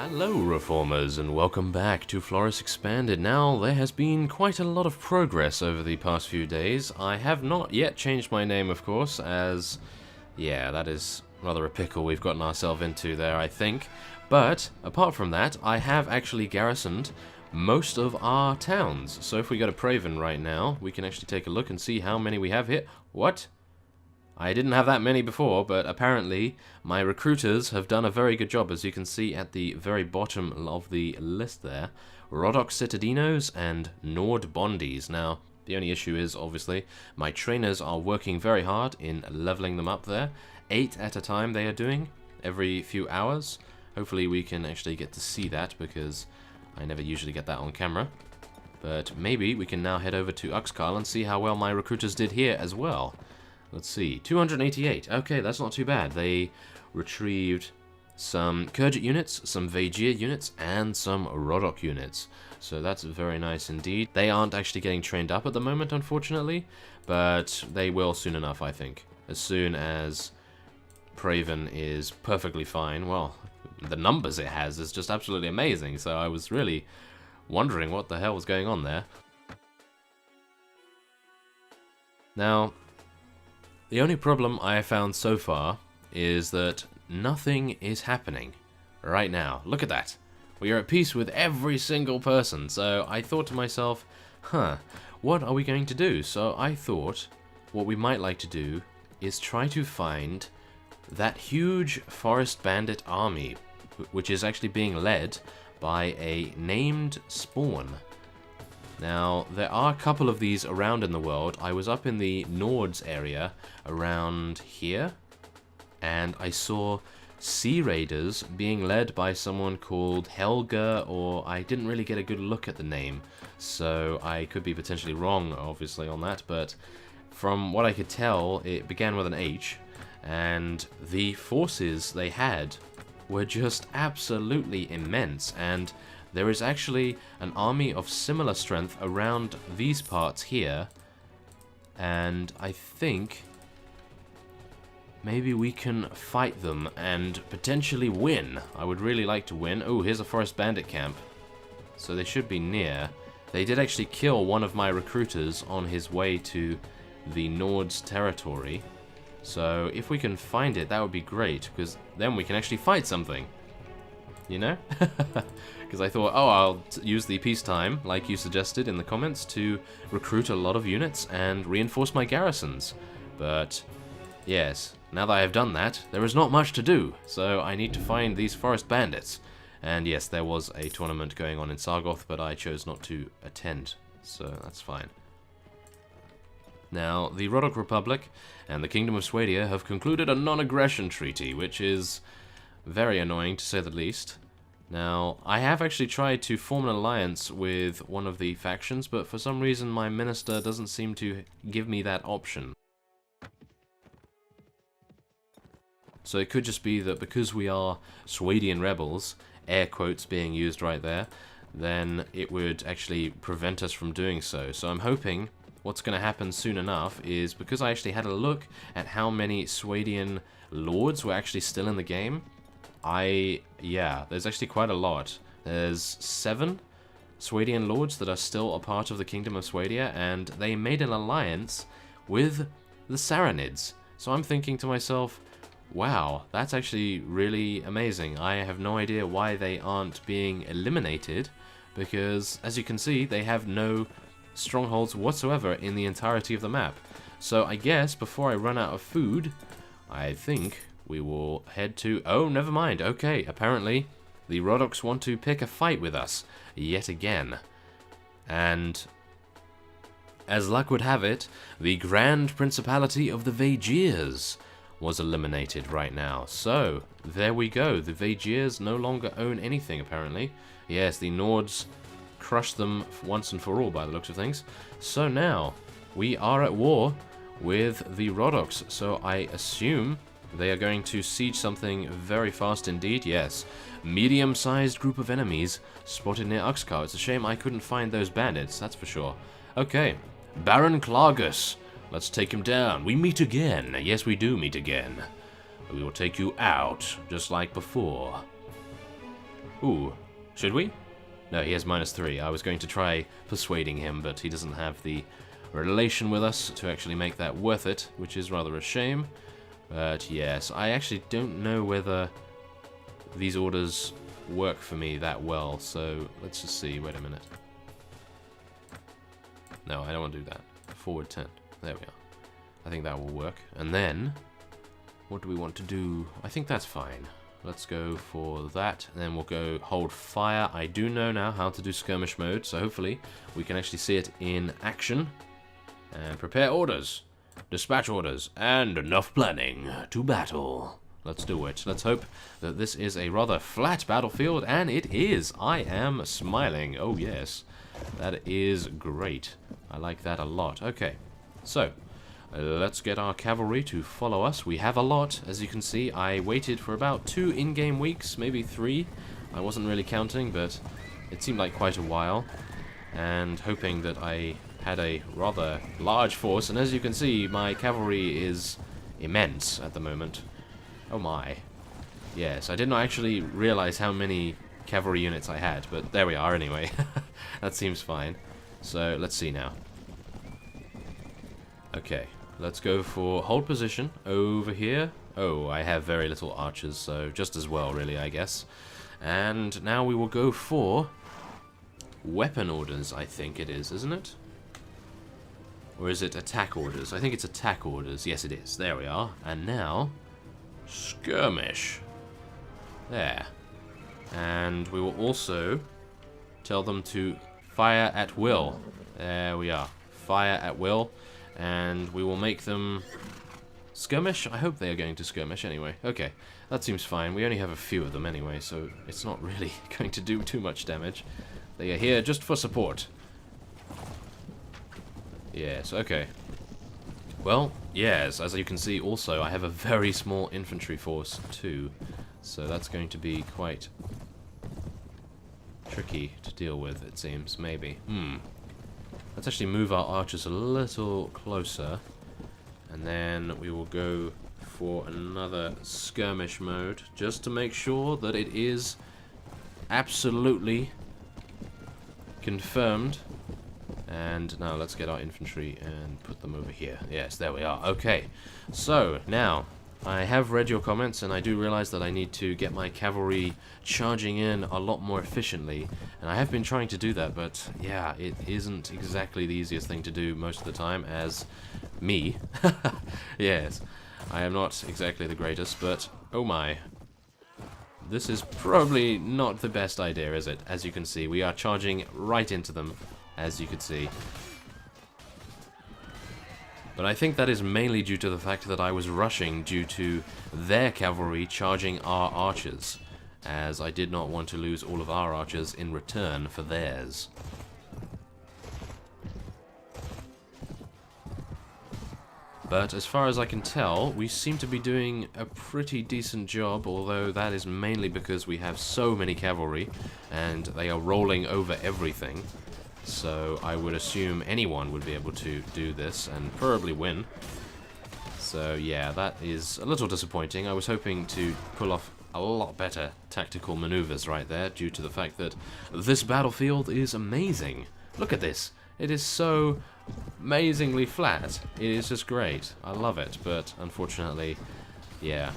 Hello Reformers and welcome back to Floris Expanded. Now, there has been quite a lot of progress over the past few days. I have not yet changed my name, of course, as... yeah, that is rather a pickle we've gotten ourselves into there, I think. But, apart from that, I have actually garrisoned most of our towns. So if we go to Praven right now, we can actually take a look and see how many we have here. What? I didn't have that many before, but apparently my recruiters have done a very good job, as you can see at the very bottom of the list there. Rodok Citadinos and Nord Bondies. Now, the only issue is, obviously, my trainers are working very hard in leveling them up there. 8 at a time they are doing, every few hours. Hopefully we can actually get to see that, because I never usually get that on camera. But maybe we can now head over to Uxkhal and see how well my recruiters did here as well. Let's see, 288. Okay, that's not too bad. They retrieved some Kurjit units, some Vajir units, and some Rodok units. So that's very nice indeed. They aren't actually getting trained up at the moment, unfortunately, but they will soon enough, I think. As soon as Praven is perfectly fine. Well, the numbers it has is just absolutely amazing, so I was really wondering what the hell was going on there. Now, the only problem I have found so far is that nothing is happening right now. Look at that. We are at peace with every single person. So I thought to myself, what are we going to do? So I thought what we might like to do is try to find that huge forest bandit army, which is actually being led by a named spawn. Now, there are a couple of these around in the world. I was up in the Nords area around here, and I saw Sea Raiders being led by someone called Helga, or I didn't really get a good look at the name, so I could be potentially wrong, obviously, on that, but from what I could tell, it began with an H, and the forces they had were just absolutely immense, and there is actually an army of similar strength around these parts here, and I think maybe we can fight them and potentially win. I would really like to win. Oh, here's a forest bandit camp, so they should be near. They did actually kill one of my recruiters on his way to the Nord's territory, so if we can find it, that would be great, because then we can actually fight something. You know? Because I thought, oh, I'll use the peacetime, like you suggested in the comments, to recruit a lot of units and reinforce my garrisons. But, yes, now that I have done that, there is not much to do, so I need to find these forest bandits. And yes, there was a tournament going on in Sargoth, but I chose not to attend, so that's fine. Now, the Rodok Republic and the Kingdom of Swadia have concluded a non-aggression treaty, which is very annoying, to say the least. Now, I have actually tried to form an alliance with one of the factions, but for some reason my minister doesn't seem to give me that option. So it could just be that because we are Swadian rebels, air quotes being used right there, then it would actually prevent us from doing so. So I'm hoping what's going to happen soon enough is, because I actually had a look at how many Swadian lords were actually still in the game, yeah, there's actually quite a lot. There's 7 Swadian lords that are still a part of the Kingdom of Swadia, and they made an alliance with the Saranids. So I'm thinking to myself, wow, that's actually really amazing. I have no idea why they aren't being eliminated, because as you can see, they have no strongholds whatsoever in the entirety of the map. So I guess before I run out of food, I think we will head to... oh, never mind. Okay, apparently the Rodoks want to pick a fight with us yet again. And as luck would have it, the Grand Principality of the Vajirs was eliminated right now. So, there we go. The Vajirs no longer own anything, apparently. Yes, the Nords crushed them once and for all, by the looks of things. So now, we are at war with the Rodoks. So I assume they are going to siege something very fast indeed. Yes, medium-sized group of enemies spotted near Uxkhal. It's a shame I couldn't find those bandits, that's for sure. Okay, Baron Klagus. Let's take him down. We meet again. Yes, we do meet again. We will take you out, just like before. Ooh, should we? No, he has -3. I was going to try persuading him, but he doesn't have the relation with us to actually make that worth it, which is rather a shame. But yes, I actually don't know whether these orders work for me that well, so let's just see. Wait a minute. No, I don't want to do that. Forward 10. There we are. I think that will work. And then, what do we want to do? I think that's fine. Let's go for that, and then we'll go hold fire. I do know now how to do skirmish mode, so hopefully we can actually see it in action. And prepare orders, dispatch orders, and enough planning to battle. Let's do it. Let's hope that this is a rather flat battlefield, and it is. I am smiling. Oh yes, that is great. I like that a lot. Okay, so let's get our cavalry to follow us. We have a lot, as you can see. I waited for about 2 in-game weeks, maybe 3. I wasn't really counting, but it seemed like quite a while. And hoping that I had a rather large force. And as you can see, my cavalry is immense at the moment. Oh my. Yes, I did not actually realize how many cavalry units I had, but there we are anyway. That seems fine. So, let's see now. Okay. Let's go for hold position over here. Oh, I have very little archers, so just as well, really, I guess. And now we will go for weapon orders, I think it is, isn't it? Or is it attack orders? I think it's attack orders. Yes, it is. There we are. And now, skirmish. There. And we will also tell them to fire at will. There we are. Fire at will. And we will make them skirmish. I hope they are going to skirmish anyway. Okay, that seems fine. We only have a few of them anyway, so it's not really going to do too much damage. They are here just for support. Yes, okay. Well, yes, as you can see also, I have a very small infantry force too. So that's going to be quite tricky to deal with, it seems. Maybe. Let's actually move our archers a little closer, and then we will go for another skirmish mode, just to make sure that it is absolutely confirmed. And now let's get our infantry and put them over here. Yes, there we are. Okay, so now I have read your comments, and I do realize that I need to get my cavalry charging in a lot more efficiently, and I have been trying to do that, but yeah, it isn't exactly the easiest thing to do most of the time, as me. Yes, I am not exactly the greatest, but oh my. This is probably not the best idea, is it? As you can see, we are charging right into them, as you could see. But I think that is mainly due to the fact that I was rushing due to their cavalry charging our archers, as I did not want to lose all of our archers in return for theirs. But as far as I can tell, we seem to be doing a pretty decent job, although that is mainly because we have so many cavalry, and they are rolling over everything. So I would assume anyone would be able to do this and probably win. So yeah, that is a little disappointing. I was hoping to pull off a lot better tactical maneuvers right there, due to the fact that this battlefield is amazing. Look at this. It is so amazingly flat. It is just great. I love it, but unfortunately, yeah,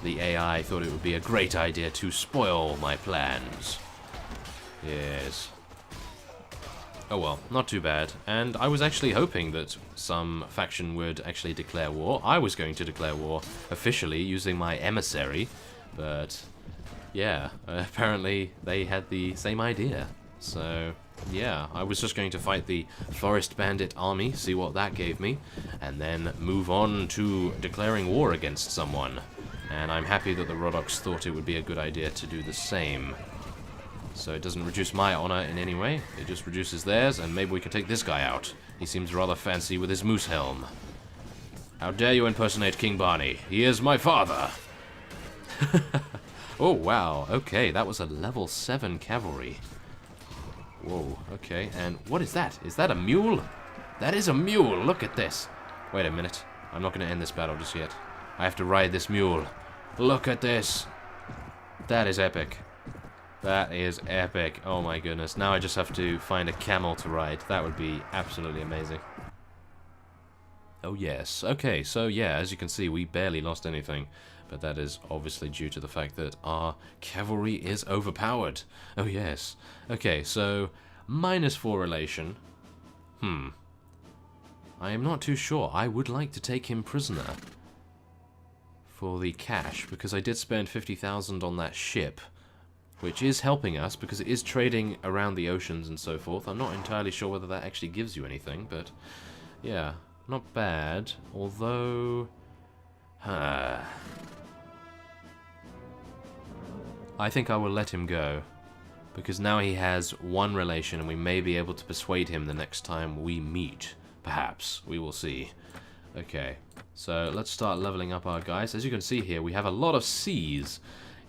the AI thought it would be a great idea to spoil my plans. Yes. Oh well, not too bad. And I was actually hoping that some faction would actually declare war. I was going to declare war officially using my emissary, but yeah, apparently they had the same idea. So yeah, I was just going to fight the Forest Bandit army, see what that gave me, and then move on to declaring war against someone. And I'm happy that the Rodox thought it would be a good idea to do the same. So it doesn't reduce my honor in any way, it just reduces theirs, and maybe we can take this guy out. He seems rather fancy with his moose helm. How dare you impersonate King Barney? He is my father! Oh wow, okay, that was a level 7 cavalry. Whoa, okay, and what is that? Is that a mule? That is a mule, look at this! Wait a minute, I'm not going to end this battle just yet. I have to ride this mule. Look at this! That is epic. That is epic. Oh my goodness. Now I just have to find a camel to ride. That would be absolutely amazing. Oh yes. Okay, so yeah, as you can see, we barely lost anything. But that is obviously due to the fact that our cavalry is overpowered. Oh yes. Okay, so -4 relation. I am not too sure. I would like to take him prisoner for the cash, because I did spend 50,000 on that ship, which is helping us because it is trading around the oceans and so forth. I'm not entirely sure whether that actually gives you anything, but yeah, not bad. Although, I think I will let him go, because now he has 1 relation and we may be able to persuade him the next time we meet. Perhaps. We will see. Okay, so let's start leveling up our guys. As you can see here, we have a lot of C's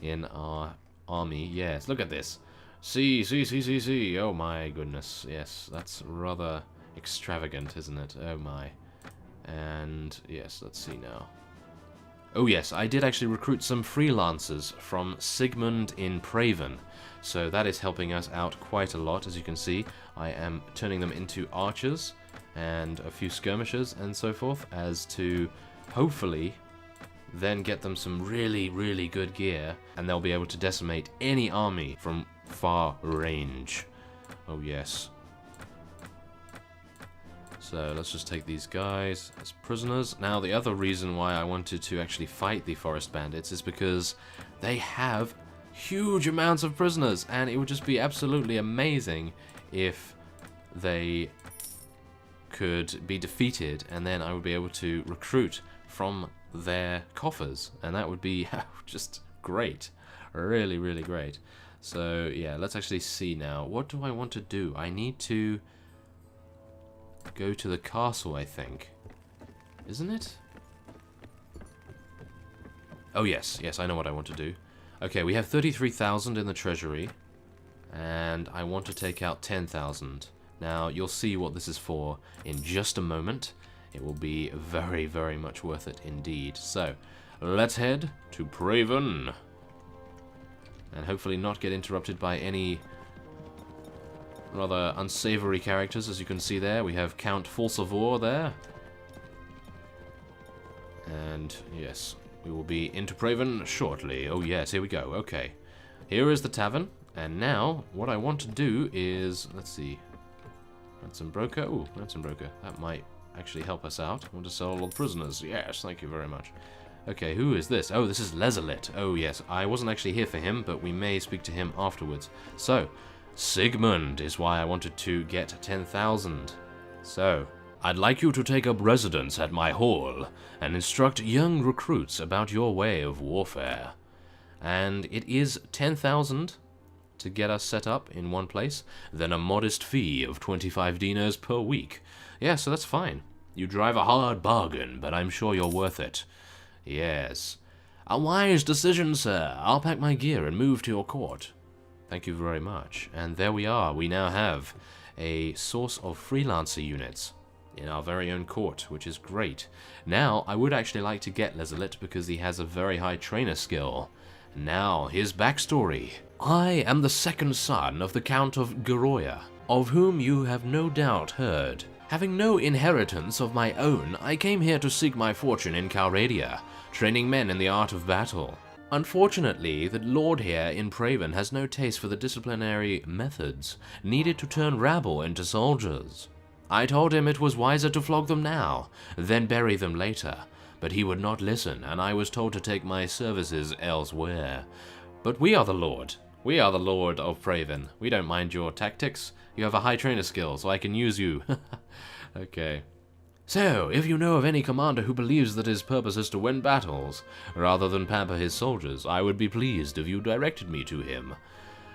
in our army. Yes, look at this. C, C, C, C, C. Oh my goodness. Yes, that's rather extravagant, isn't it? Oh my. And yes, let's see now. Oh yes, I did actually recruit some freelancers from Sigmund in Praven. So that is helping us out quite a lot. As you can see, I am turning them into archers and a few skirmishers and so forth, as to hopefully then get them some really, really good gear, and they'll be able to decimate any army from far range. Oh yes. So let's just take these guys as prisoners. Now the other reason why I wanted to actually fight the forest bandits is because they have huge amounts of prisoners, and it would just be absolutely amazing if they could be defeated, and then I would be able to recruit from their coffers, and that would be just great. Really, really great. So yeah, let's actually see now. What do I want to do? I need to go to the castle, I think. Isn't it? Oh yes, yes, I know what I want to do. Okay, we have 33,000 in the treasury, and I want to take out 10,000. Now, you'll see what this is for in just a moment. It will be very, very much worth it indeed. So, let's head to Praven, and hopefully not get interrupted by any rather unsavory characters. As you can see there, we have Count Falsavor there. And, yes, we will be into Praven shortly. Oh yes, here we go. Okay, here is the tavern, and now, what I want to do is, let's see, ransom broker. Ooh, ransom broker. That might actually help us out. I want to sell all the prisoners. Yes, thank you very much. Okay, who is this? Oh, this is Lezelit. Oh, yes. I wasn't actually here for him, but we may speak to him afterwards. So, Sigmund is why I wanted to get 10,000. So, I'd like you to take up residence at my hall and instruct young recruits about your way of warfare. And it is 10,000 to get us set up in one place, then a modest fee of 25 dinars per week. Yeah, so that's fine. You drive a hard bargain, but I'm sure you're worth it. Yes. A wise decision, sir. I'll pack my gear and move to your court. Thank you very much. And there we are. We now have a source of freelancer units in our very own court, which is great. Now, I would actually like to get Lezelit because he has a very high trainer skill. Now, his backstory. I am the second son of the Count of Goroya, of whom you have no doubt heard. Having no inheritance of my own, I came here to seek my fortune in Calradia, training men in the art of battle. Unfortunately, the lord here in Praven has no taste for the disciplinary methods needed to turn rabble into soldiers. I told him it was wiser to flog them now, then bury them later, but he would not listen, and I was told to take my services elsewhere. But we are the lord. We are the lord of Praven. We don't mind your tactics. You have a high trainer skill, so I can use you. Okay. So, if you know of any commander who believes that his purpose is to win battles, rather than pamper his soldiers, I would be pleased if you directed me to him.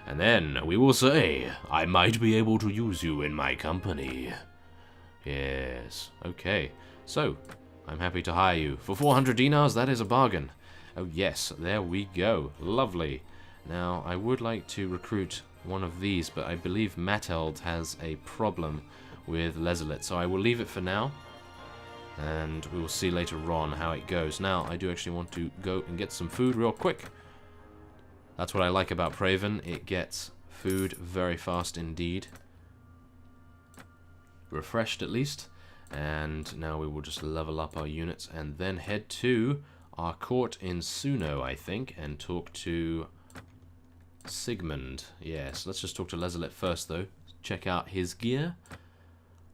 And then we will say, I might be able to use you in my company. Yes. Okay. So, I'm happy to hire you. For 400 dinars, that is a bargain. Oh yes, there we go. Lovely. Now, I would like to recruit one of these, but I believe Mateld has a problem with Lezelit, so I will leave it for now. And we will see later on how it goes. Now, I do actually want to go and get some food real quick. That's what I like about Praven. It gets food very fast indeed. Refreshed at least. And now we will just level up our units and then head to our court in Suno, I think, and talk to Sigmund. Yes, let's just talk to Lezelet first, though. Check out his gear.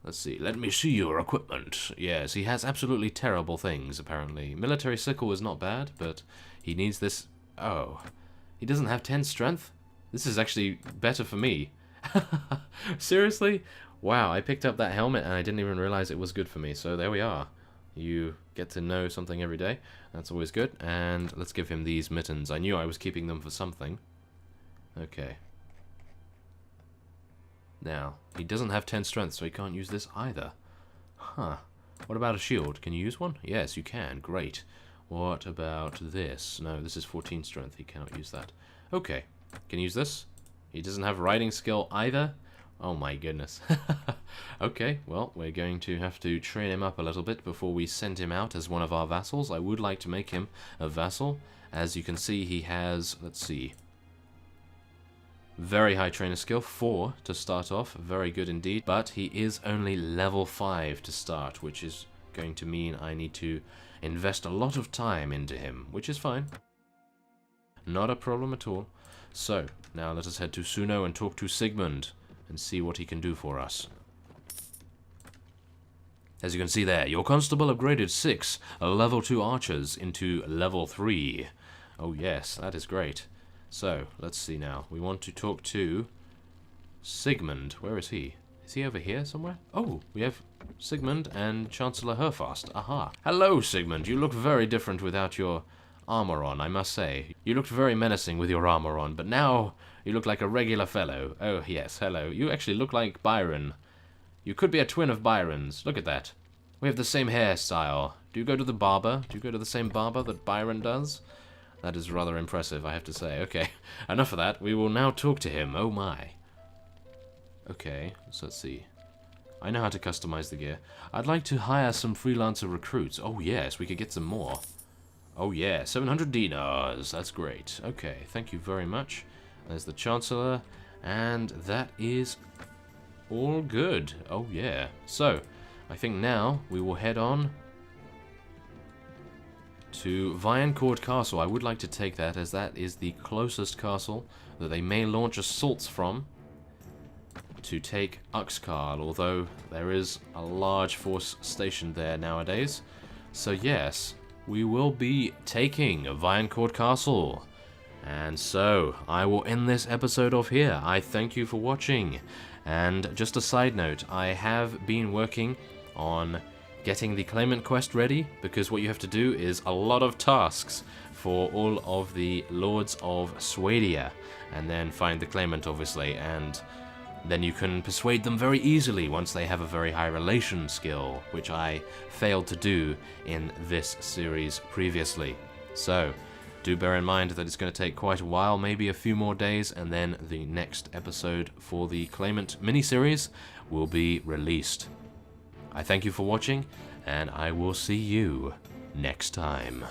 Let's see. Let me see your equipment. Yes, he has absolutely terrible things, apparently. Military sickle is not bad, but he needs this... Oh. He doesn't have 10 strength? This is actually better for me. Seriously? Wow, I picked up that helmet and I didn't even realize it was good for me. So there we are. You get to know something every day. That's always good. And let's give him these mittens. I knew I was keeping them for something. Okay. Now, he doesn't have 10 strength, so he can't use this either. Huh. What about a shield? Can you use one? Yes, you can. Great. What about this? No, this is 14 strength. He cannot use that. Okay. Can you use this? He doesn't have riding skill either? Oh my goodness. Okay, well, we're going to have to train him up a little bit before we send him out as one of our vassals. I would like to make him a vassal. As you can see, he has, let's see, very high trainer skill, 4 to start off, very good indeed, but he is only level 5 to start, which is going to mean I need to invest a lot of time into him, which is fine. Not a problem at all. So, now let us head to Suno and talk to Sigmund and see what he can do for us. As you can see there, your constable upgraded 6 level 2 archers into level 3. Oh yes, that is great. So, let's see now. We want to talk to Sigmund. Where is he? Is he over here somewhere? Oh, we have Sigmund and Chancellor Herfast. Aha. Hello, Sigmund. You look very different without your armor on, I must say. You looked very menacing with your armor on, but now you look like a regular fellow. Oh, yes, hello. You actually look like Byron. You could be a twin of Byron's. Look at that. We have the same hairstyle. Do you go to the barber? Do you go to the same barber that Byron does? That is rather impressive, I have to say. Okay, enough of that. We will now talk to him. Oh my. Okay, so let's see. I know how to customize the gear. I'd like to hire some freelancer recruits. Oh yes, we could get some more. Oh yeah, 700 dinars. That's great. Okay, thank you very much. There's the Chancellor. And that is all good. Oh yeah. So, I think now we will head on to Viancourt Castle. I would like to take that, as that is the closest castle that they may launch assaults from to take Uxkhal, although there is a large force stationed there nowadays. So yes, we will be taking Viancourt Castle. And so, I will end this episode off here. I thank you for watching. And just a side note, I have been working on getting the claimant quest ready, because what you have to do is a lot of tasks for all of the lords of Swadia, and then find the claimant, obviously, and then you can persuade them very easily once they have a very high relation skill, which I failed to do in this series previously. So, do bear in mind that it's going to take quite a while, maybe a few more days, and then the next episode for the claimant miniseries will be released. I thank you for watching, and I will see you next time.